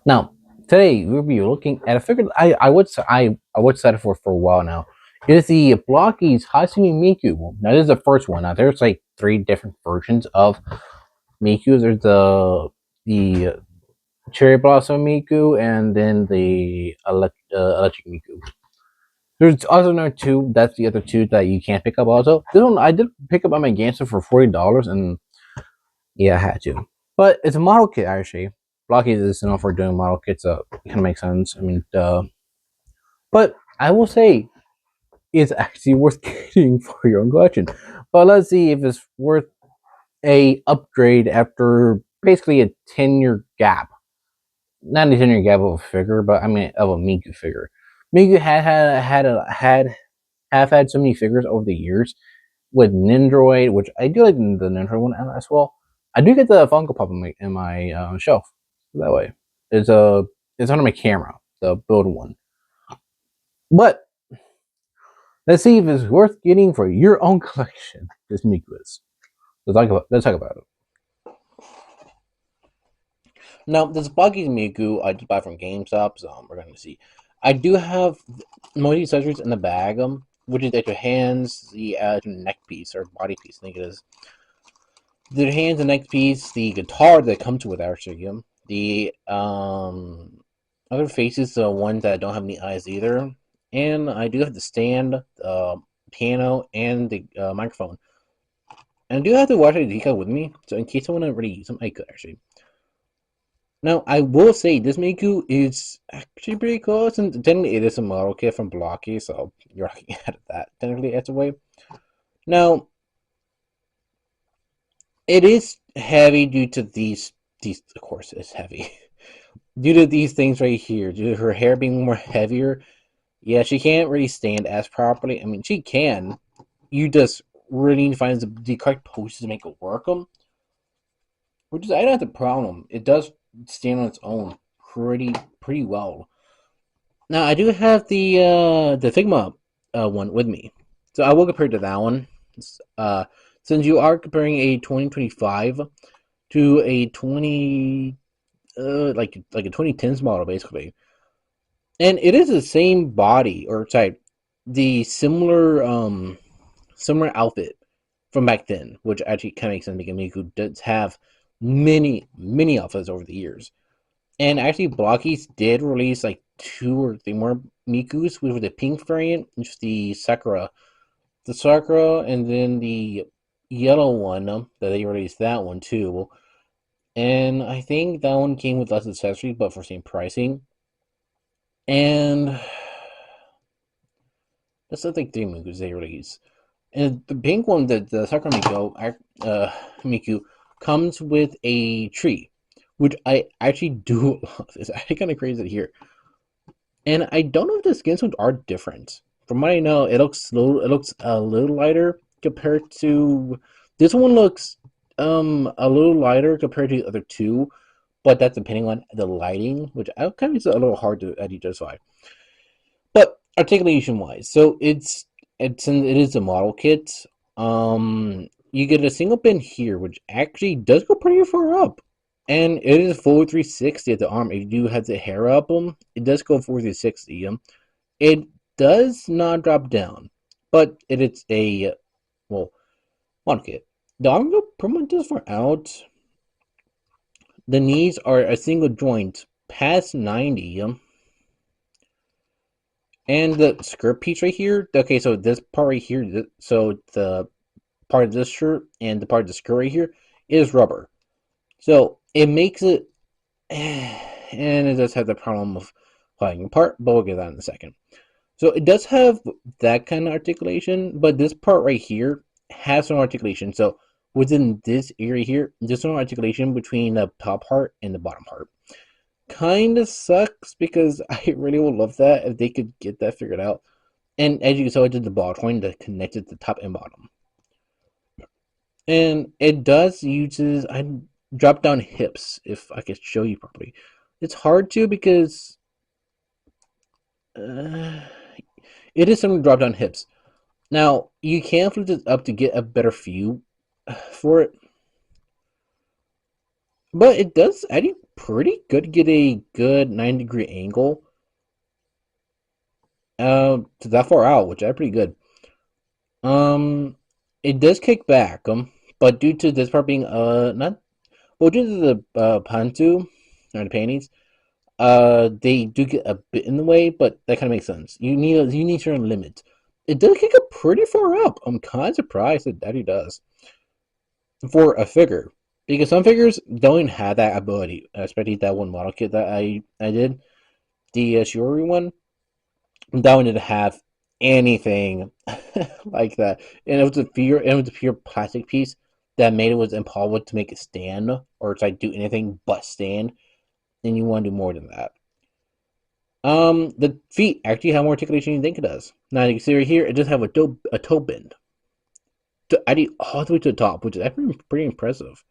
Now, today we'll be looking at a figure that I would set it for a while now. It is the Blokees hatsune miku. Now, this is the first one. Now, there's like three different versions of miku. There's the cherry blossom miku, and then the electric miku. There's also another two. That's the other two that you can't pick up. Also, this one I did pick up on my Gamester for $40, and yeah, I had to. But it's a model kit actually. Blocky is known for doing model kits, so it kind of makes sense. I mean, but I will say it's actually worth getting for your own collection. But let's see if it's worth a upgrade after basically a 10-year gap. Not a 10-year gap of a figure, but I mean of a Miku figure. Miku have had so many figures over the years with Nindroid, which I do like the Nindroid one as well. I do get the Funko Pop in my shelf that way. It's under my camera, the build one. But let's see if it's worth getting for your own collection. This Miku is. Let's talk about it. Now, this Blokees Miku I did buy from GameStop, so we're gonna see. I do have most accessories in the bag, which is your hands, the neck piece or body piece, I think it is. The hands and neck piece, the guitar that comes with actually, the other faces, the ones that don't have any eyes either, and I do have the stand, piano, and the microphone. And I do have to watch the decal with me, so in case I want to really use them, I could actually. Now, I will say this Miku is actually pretty cool, since technically it is a model kit from Blocky, so you're looking at that technically as a way. Now, it is heavy due to these of course it's heavy. Due to these things right here, due to her hair being more heavier, yeah, she can't really stand as properly. I mean, she can. You just really need to find the correct poses to make it work. Which is, I don't have the problem. It does stand on its own pretty well. Now, I do have the Figma one with me, so I will compare to that one. Uh, since you are comparing a 2025 to a 20 like a 2010s model basically, and it is the same body or type, the similar outfit from back then, which actually kind of makes sense because Miku does have many outfits over the years. And actually, Blockies did release like two or three more Mikus, which were the pink variant, which is the Sakura, and then the yellow one that they released that one too. And I think that one came with less accessories, but for same pricing. And that's I think three Mikus they released. And the pink one, the Sakura Miku, comes with a tree, which I actually do love. It's actually kind of crazy to hear. And I don't know if the skin tones are different. From what I know, it looks slow. It looks a little lighter compared to this one. Looks a little lighter compared to the other two, but that's depending on the lighting, which I kind of is a little hard to justify. But articulation wise, so it is a model kit. You get a single pin here, which actually does go pretty far up. And it is full 360 at the arm. If you do have the hair up it does go full 360. It does not drop down, but it is a model kit. The arm go pretty much does far out. The knees are a single joint past 90. And the skirt piece right here. Okay, so this part right here. So the part of this shirt and the part of the skirt right here is rubber. So it makes it, and it does have the problem of flying apart, but we'll get that in a second. So it does have that kind of articulation, but this part right here has no articulation. So within this area here, there's no articulation between the top part and the bottom part. Kind of sucks because I really would love that if they could get that figured out. And as you saw, I did the ball joint that connected the top and bottom. And it does uses I drop down hips if I could show you properly. It's hard to because it is some drop down hips. Now you can flip this up to get a better view for it. But it does actually pretty good to get a good 90-degree angle to that far out, which is pretty good. Um, it does kick back, but due to this part being not well, due to the pantu or the panties, they do get a bit in the way, but that kind of makes sense. You need certain limits. It does kick up pretty far up. I'm kind of surprised that he does for a figure, because some figures don't have that ability. Especially that one model kit that I did, the Shiori one. That one didn't have anything like that, and it was a pure plastic piece that made it was impossible to make it stand or to like do anything but stand. And you want to do more than that. The feet actually have more articulation than you think it does. Now you can see right here, it does have a toe bend, actually all the way to the top, which is actually pretty impressive.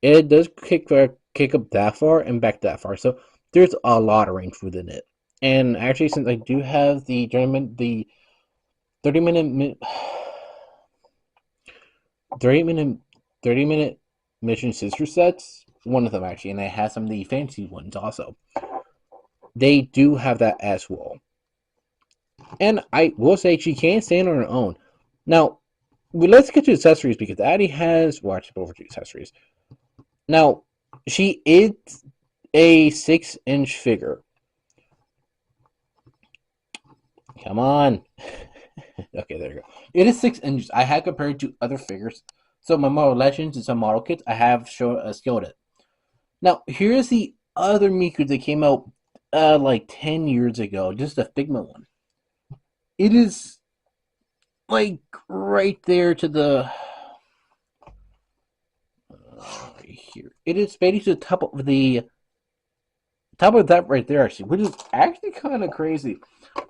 It does kick up that far and back that far, so there's a lot of range within it. And actually, since I do have the 30 minute 30 minute 30-minute mission sister sets, one of them actually, and it has some of the fancy ones also. They do have that as well. And I will say she can stand on her own. Now, let's get to accessories because Addie has watched over to accessories. Now, she is a 6-inch figure. Come on. Okay, there you go. It is 6 inches. I have compared to other figures. So my model legends and some model kits, I have scaled it. Now, here's the other Miku that came out like 10 years ago. Just a Figma one. It is like right there to the right here. It is basically to the top of that right there, actually, which is actually kind of crazy.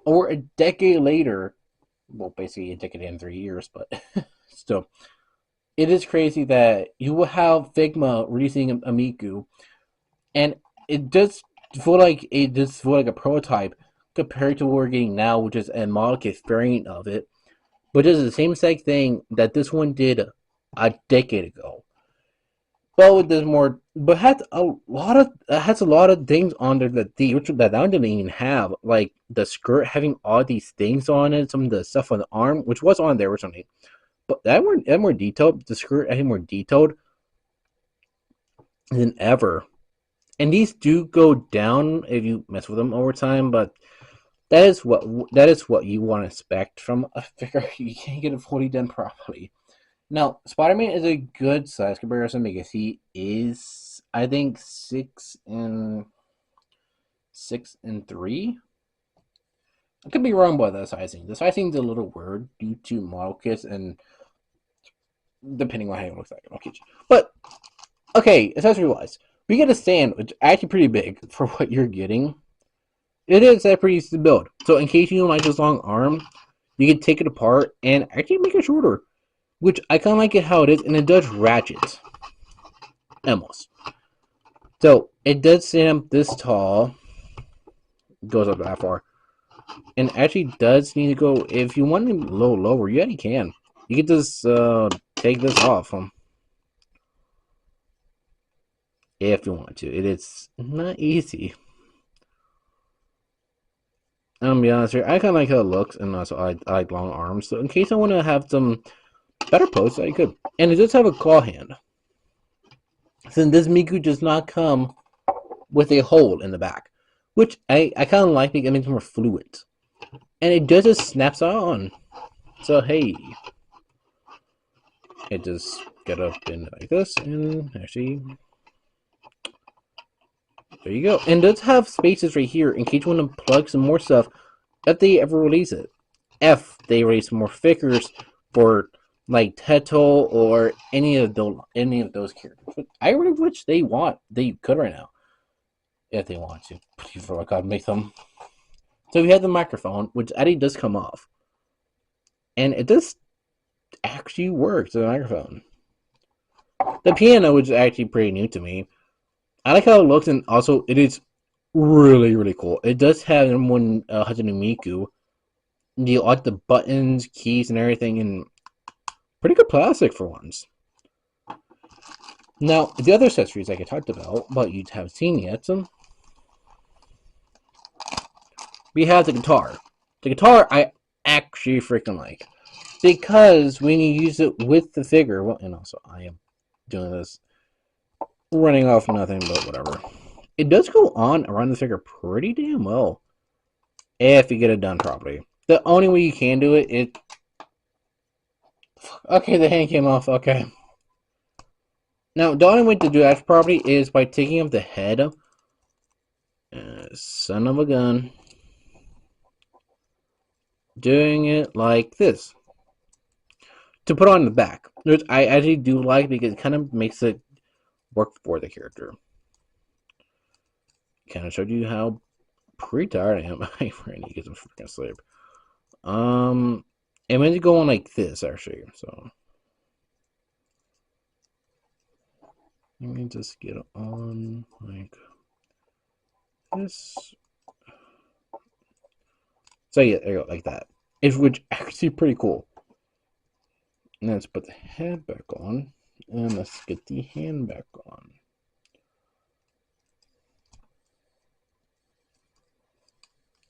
Or a decade later, well, basically a decade and 3 years, but still, it is crazy that you will have Figma releasing a Miku, and it does feel like a prototype compared to what we're getting now, which is a model kit variant of it. But it's the same exact thing that this one did a decade ago. But there's more, but has a lot of things on there that I didn't even have, like the skirt having all these things on it, some of the stuff on the arm, which was on there originally, but that more detailed. The skirt having more detailed than ever, and these do go down if you mess with them over time. But that is what you want to expect from a figure. You can't get it fully done properly. Now, Spider-Man is a good size comparison because he is, I think, 6'3". I could be wrong by the sizing. The sizing is a little weird due to model kits and depending on how it looks like. Okay, but okay, accessory wise, we get a stand, which is actually pretty big for what you're getting. It is pretty easy to build. So in case you don't like this long arm, you can take it apart and actually make it shorter. Which I kind of like it how it is, and it does ratchet. Almost. So, it does stand up this tall. Goes up that far. And actually does need to go, if you want it a little lower, you actually can. You can just take this off. If you want to. It is not easy. I'm gonna be honest here, I kind of like how it looks, and also I like long arms. So in case I want to have some better pose, I could. And it does have a claw hand. Since this Miku does not come with a hole in the back, which I kind of like because it makes it more fluid. And it just snaps on. So hey, it just get up in like this, and actually, there you go. And it does have spaces right here in case you want to plug some more stuff if they ever release it. If they release more figures for like Teto or any of those characters. I really wish they could right now. If they want to. Please, Lord God, make them. So we have the microphone, which actually does come off. And it does actually work, the microphone. The piano, which is actually pretty new to me. I like how it looks, and also it is really, really cool. It does have one hatsune miku. You like the buttons, keys, and everything, and pretty good plastic for once. Now, the other accessories like I talked about, but you haven't seen yet, we have the guitar. The guitar I actually freaking like. Because when you use it with the figure, well, and also I am doing this running off nothing, but whatever. It does go on around the figure pretty damn well if you get it done properly. The only way you can do it is... Okay, the hand came off, okay. Now, the only way to do that properly is by taking off the head. Son of a gun. Doing it like this. To put on the back. Which I actually do like because it kind of makes it work for the character. Kind of showed you how pretty tired I am. I really need to get some freaking sleep. I'm going to go on like this, actually. So, let me just get on like this. So yeah, there you go, like that. Which actually pretty cool. And let's put the head back on. And let's get the hand back on.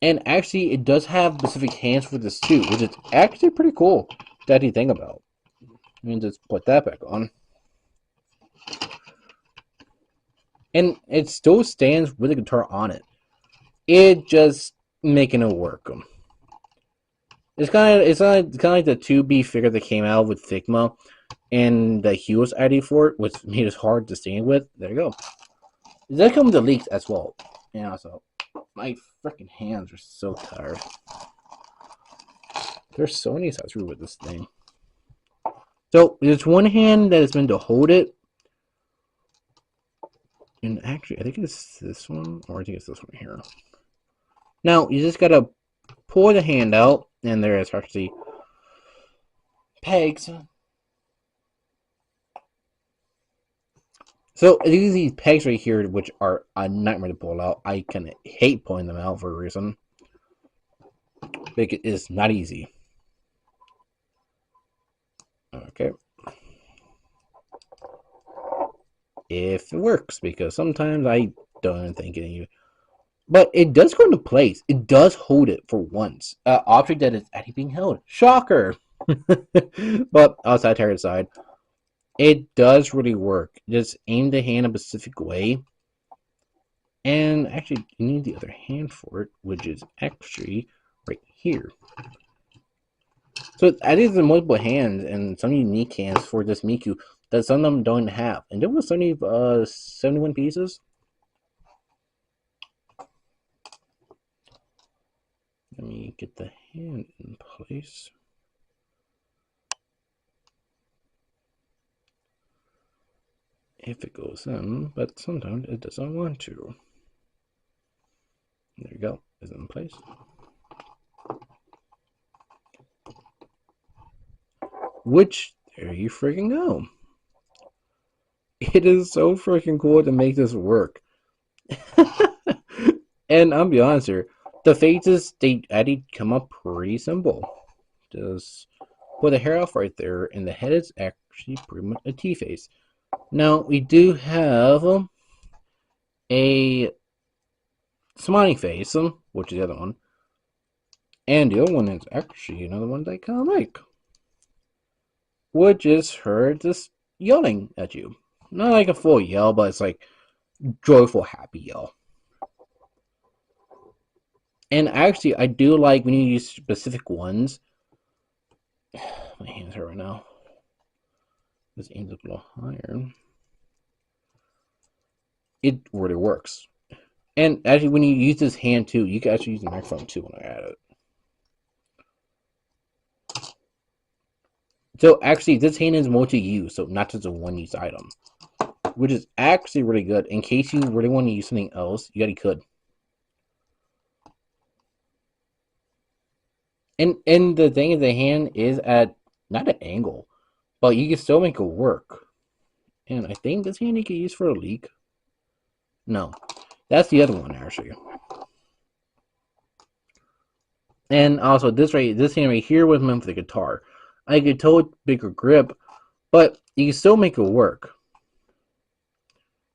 And actually, it does have specific hands for this too, which is actually pretty cool that you think about. Let me just put that back on. And it still stands with the guitar on it. It just making it work. It's kind of like the 2B figure that came out with Figma, and the Hughes ID for it, which made it hard to stand with. There you go. It does come with the leaks as well. And also, my freaking hands are so tired. There's so many accessories with this thing. So there's one hand that is meant to hold it. And actually, I think it's this one, or I think it's this one here. Now, you just gotta pull the hand out, and there is actually pegs. So these pegs right here, which are a nightmare to pull out. I kind of hate pulling them out for a reason. Because it's not easy. Okay. If it works, because sometimes I don't think it. But it does go into place. It does hold it for once. Object that is actually being held. Shocker! But outside to side, it does really work. Just aim the hand a specific way. And actually, you need the other hand for it, which is actually right here. So I think there's multiple hands and some unique hands for this Miku that some of them don't have. And there was 71 pieces. Let me get the hand in place. If it goes in, but sometimes it doesn't want to. There you go, it's in place. Which, there you freaking go. It is so freaking cool to make this work. And I'll be honest here, the faces, they actually come up pretty simple. Just put the hair off right there, and the head is actually pretty much a T-face. Now, we do have a smiley face, which is the other one. And the other one is actually another one that I kind of like. Which is her just yelling at you. Not like a full yell, but it's like joyful, happy yell. And actually, I do like when you use specific ones. My hands hurt right now. This aims up a little higher. It really works. And actually, when you use this hand too, you can actually use the microphone too when I add it. So actually, this hand is multi-use, so not just a one-use item. Which is actually really good. In case you really want to use something else, you could. And the thing is, the hand is at not an angle, but you can still make it work. And I think this hand you can use for a leak. No, that's the other one actually. And also this hand right here was meant for the guitar. I could tell bigger grip, but you can still make it work.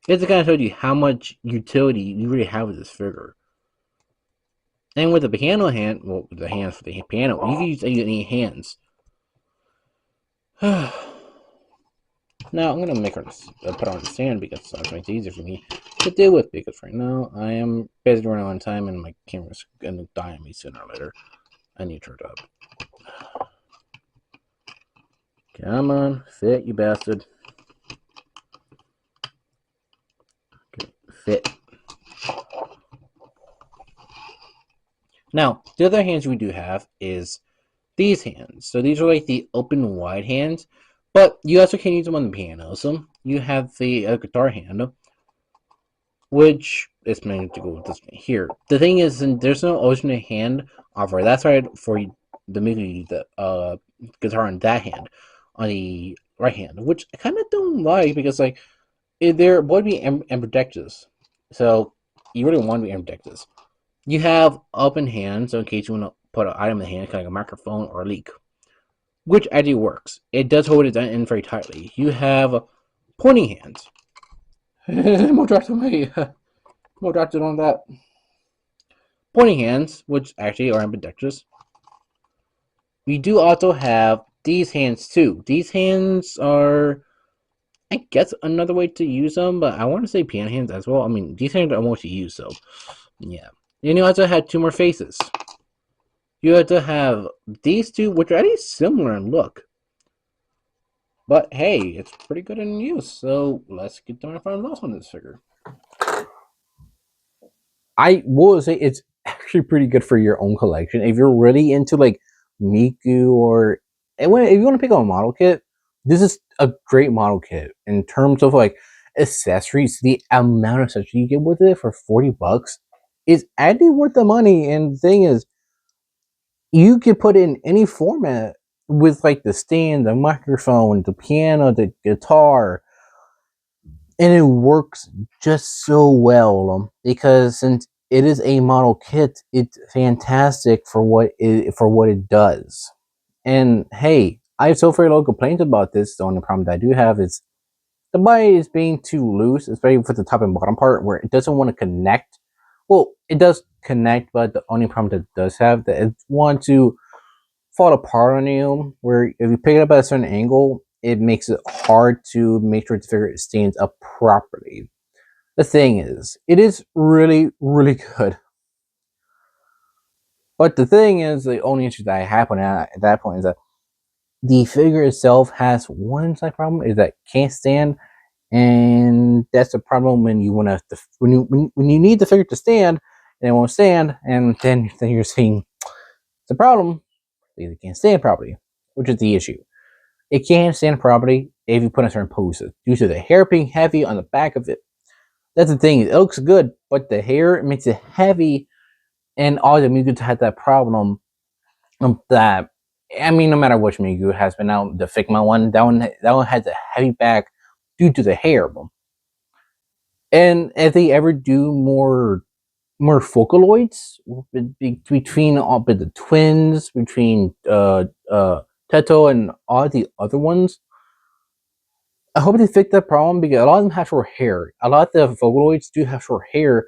It's to kind of show you how much utility you really have with this figure. And with the piano hand, well, the hands for the piano, you can use any hands. Now I'm gonna make her put on the stand because that makes it easier for me to deal with. Because right now I am basically running on time and my camera's gonna die on me sooner or later. I need to turn it up. Come on, fit, you bastard. Okay, fit. Now, the other hands we do have is these hands. So these are like the open wide hands, but you also can use them on the piano. So you have the guitar hand, which is meant to go with this here. The thing is, there's no alternate hand offer. That's right for the MIDI, the guitar on that hand, on the right hand, which I kind of don't like because like they're both be ambidextrous, so you really want to be ambidextrous. You have open hands, so in case you want to put an item in the hand, kind of like a microphone or a leak, which actually works. It does hold it in very tightly. You have pointing hands. More dropped on me. More dropped on that. Pointing hands, which actually are ambidextrous. We do also have these hands too. These hands are, I guess, another way to use them, but I want to say piano hands as well. I mean, these hands are mostly used, so yeah. And you also have two more faces. You have to have these two, which are actually similar in look. But hey, it's pretty good in use, so let's get to my final thoughts on this figure. I will say it's actually pretty good for your own collection. If you're really into like Miku or if you want to pick up a model kit, this is a great model kit in terms of like accessories. The amount of accessories you get with it for $40 is actually worth the money. And the thing is, you could put it in any format with like the stand, the microphone, the piano, the guitar, and it works just so well because since it is a model kit, it's fantastic for what it does. And hey, I have so very little complaints about this. The only problem that I do have is the body is being too loose, especially for the top and bottom part where it doesn't want to connect. Well, it does connect, but the only problem that it does have that it wants to fall apart on you. Where if you pick it up at a certain angle, it makes it hard to make sure the figure stands up properly. The thing is, it is really, really good. But the thing is, the only issue that I have at that point is that the figure itself has one slight problem is that it can't stand, and that's the problem when you want to when you need the figure to stand and it won't stand, and then you're seeing the problem. It can't stand properly, which is the issue. It can't stand properly if you put in certain poses due to the hair being heavy on the back of it. That's the thing. It looks good, but the hair makes it heavy, and all the Miku had that problem. That I mean, no matter which Miku has been out, the Figma one, that one has a heavy back due to the hair. And if they ever do more Vocaloids between the twins, between Teto and all the other ones, I hope they fix that problem because a lot of them have short hair. A lot of the Vocaloids do have short hair,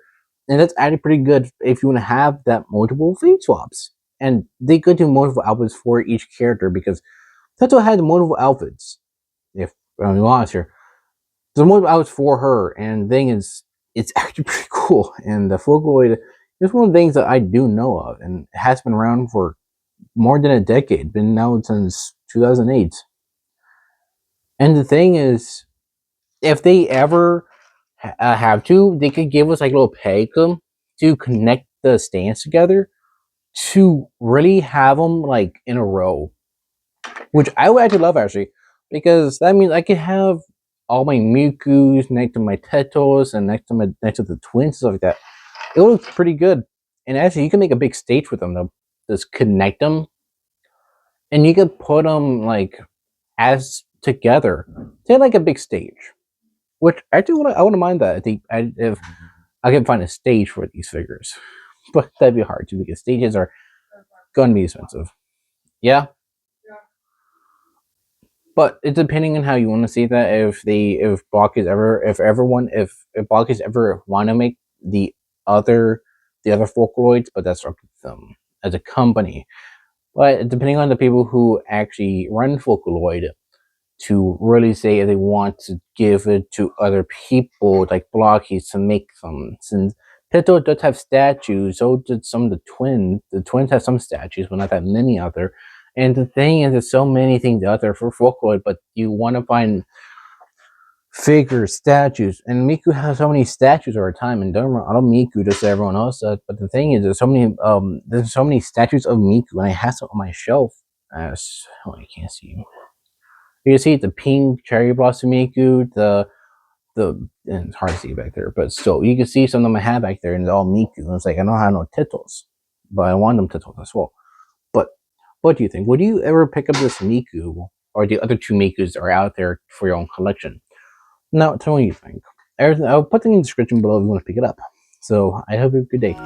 and that's actually pretty good if you want to have that multiple face swaps. And they could do multiple outfits for each character because Teto had multiple outfits. If I'm being honest here, there's multiple outfits for her, and the thing is, it's actually pretty cool. And the Vocaloid is one of the things that I do know of, and it has been around for more than a decade. Been now since 2008. And the thing is, if they ever have to, they could give us like a little peg to connect the stands together to really have them like in a row, which I would actually love actually, because that means I could have all my Mikus next to my Tetos and next to the twins, stuff like that. It looks pretty good, and actually you can make a big stage with them though. Just connect them, and you could put them like as together to like a big stage. Which actually, I wouldn't mind that. If I can find a stage for these figures, but that'd be hard too because stages are going to be expensive. Yeah. But it's depending on how you want to see that. If Blokees ever, if Blokees ever want to make other the other Vocaloids, but that's up to them as a company. But depending on the people who actually run Vocaloid, to really say if they want to give it to other people like Blokees to make them. Since Pito does have statues, so did some of the twins. The twins have some statues, but not that many other. And the thing is, there's so many things out there for Vocaloid, but you want to find figures, statues, and Miku has so many statues over time. And don't I don't Miku just as everyone else does, but the thing is, there's so many statues of Miku, and I have some on my shelf. I can't see you. You can see the pink cherry blossom Miku, and it's hard to see back there, but still, you can see some of them I have back there, and it's all Miku. And it's like, I don't have no titles, but I want them titles as well. But what do you think? Would you ever pick up this Miku, or the other two Mikus that are out there for your own collection? Now, tell me what you think. I'll put them in the description below if you want to pick it up. So, I hope you have a good day.